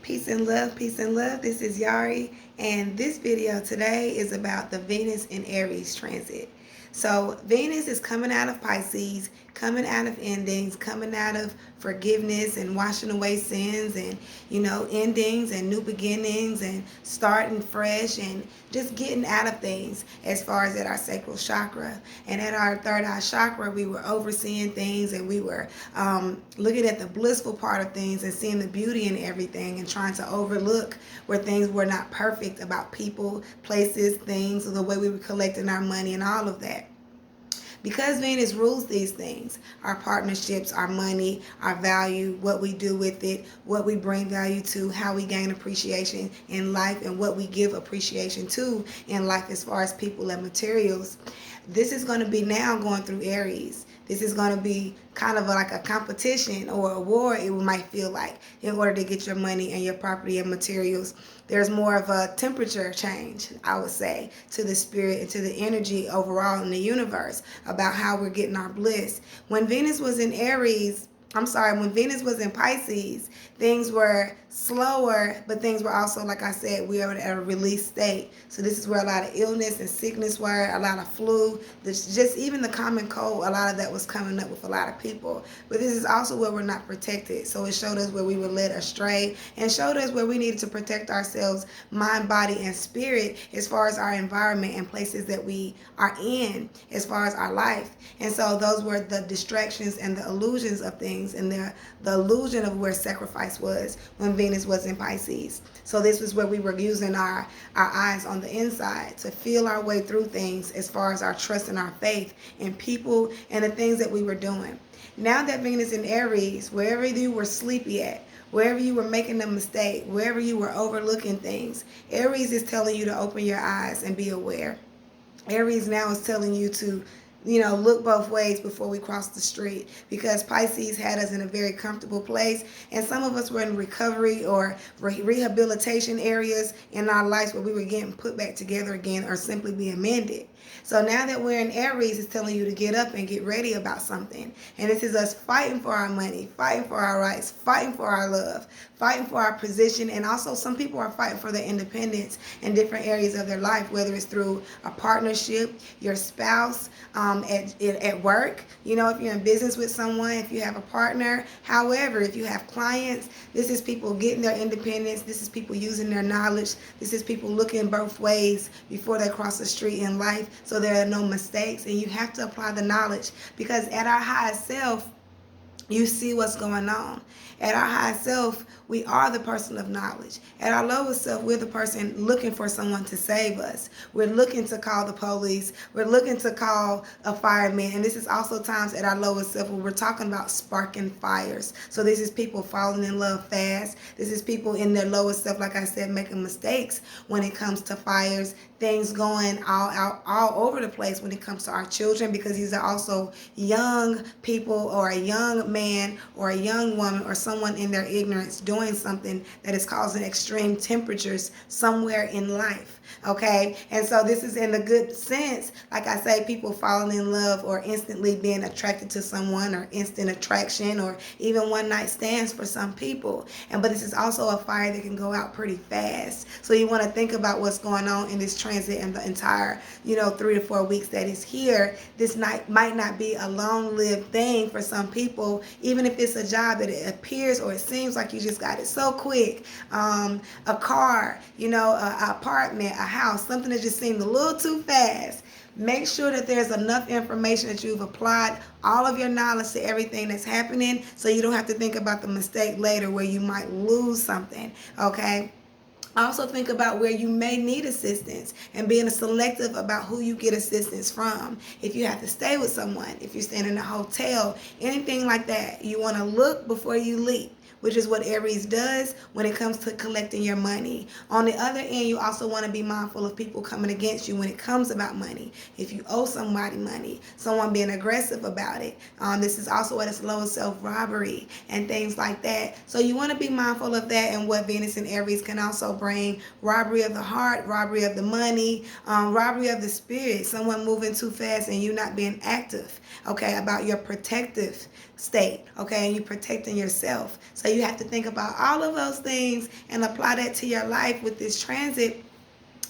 Peace and love, peace and love. This is Yari, and this video today is about the Venus in Aries transit. So, Venus is coming out of Pisces, coming out of endings, coming out of forgiveness and washing away sins and, endings and new beginnings and starting fresh and just getting out of things as far as at our sacral chakra. And at our third eye chakra, we were overseeing things and we were looking at the blissful part of things and seeing the beauty in everything and trying to overlook where things were not perfect about people, places, things, or the way we were collecting our money and all of that. Because Venus rules these things, our partnerships, our money, our value, what we do with it, what we bring value to, how we gain appreciation in life, and what we give appreciation to in life as far as people and materials. This is going to be now going through Aries. This is going to be kind of like a competition or a war, it might feel like, in order to get your money and your property and materials. There's more of a temperature change, I would say, to the spirit and to the energy overall in the universe about how we're getting our bliss. When Venus was in when Venus was in Pisces, things were slower, but things were also, like I said, we were at a release state. So this is where a lot of illness and sickness were, a lot of flu, just even the common cold, a lot of that was coming up with a lot of people. But this is also where we're not protected. So it showed us where we were led astray and showed us where we needed to protect ourselves, mind, body, and spirit as far as our environment and places that we are in as far as our life. And so those were the distractions and the illusions of things and the illusion of where sacrifice was when Venus was in Pisces. So this was where we were using our eyes on the inside to feel our way through things as far as our trust and our faith in people and the things that we were doing. Now that Venus in Aries, wherever you were sleepy at, wherever you were making a mistake, wherever you were overlooking things, Aries is telling you to open your eyes and be aware. Aries now is telling you to look both ways before we cross the street, because Pisces had us in a very comfortable place, and some of us were in recovery or rehabilitation areas in our lives where we were getting put back together again or simply being mended. So now that we're in Aries, it's telling you to get up and get ready about something. And this is us fighting for our money, fighting for our rights, fighting for our love, fighting for our position. And also some people are fighting for their independence in different areas of their life, whether it's through a partnership, your spouse, at work, if you're in business with someone, if you have a partner, however, if you have clients, this is people getting their independence. This is people using their knowledge. This is people looking both ways before they cross the street in life, so there are no mistakes. And you have to apply the knowledge, because at our highest self, you see what's going on. At our highest self, we are the person of knowledge. At our lowest self, we're the person looking for someone to save us. We're looking to call the police. We're looking to call a fireman. And this is also times at our lowest self where we're talking about sparking fires. So this is people falling in love fast. This is people in their lowest self, like I said, making mistakes when it comes to fires. Things going all over the place when it comes to our children, because these are also young people, or a young man or a young woman or someone in their ignorance doing something that is causing extreme temperatures somewhere in life. Okay, and so this is in the good sense, like I say, people falling in love or instantly being attracted to someone, or instant attraction, or even one night stands for some people. But this is also a fire that can go out pretty fast. So you want to think about what's going on in this transit and the entire 3 to 4 weeks that is here. This night might not be a long-lived thing for some people, even if it's a job that it appears or it seems like you just got it so quick. A car, an apartment, a house, something that just seemed a little too fast. Make sure that there's enough information that you've applied all of your knowledge to everything that's happening, so you don't have to think about the mistake later where you might lose something. Okay. Also think about where you may need assistance and being selective about who you get assistance from. If you have to stay with someone, if you're staying in a hotel, anything like that, you want to look before you leap, which is what Aries does when it comes to collecting your money. On the other end, you also want to be mindful of people coming against you when it comes about money. If you owe somebody money, someone being aggressive about it. This is also at its lowest self, robbery and things like that. So you want to be mindful of that, and what Venus and Aries can also bring: robbery of the heart, robbery of the money, robbery of the spirit, someone moving too fast and you not being active, okay, about your protective state, okay, and you protecting yourself. So So you have to think about all of those things and apply that to your life with this transit.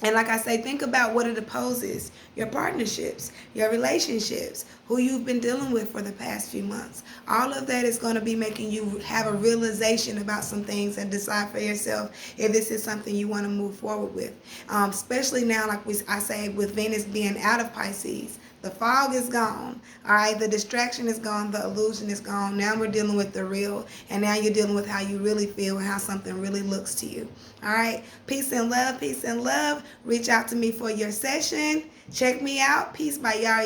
And like I say, think about what it opposes: your partnerships, your relationships, who you've been dealing with for the past few months. All of that is going to be making you have a realization about some things and decide for yourself if this is something you want to move forward with. Especially now, like I say, with Venus being out of Pisces. The fog is gone. All right, the distraction is gone, the illusion is gone. Now we're dealing with the real, and now you're dealing with how you really feel and how something really looks to you. All right, peace and love, peace and love. Reach out to me for your session. Check me out, peace by Yari.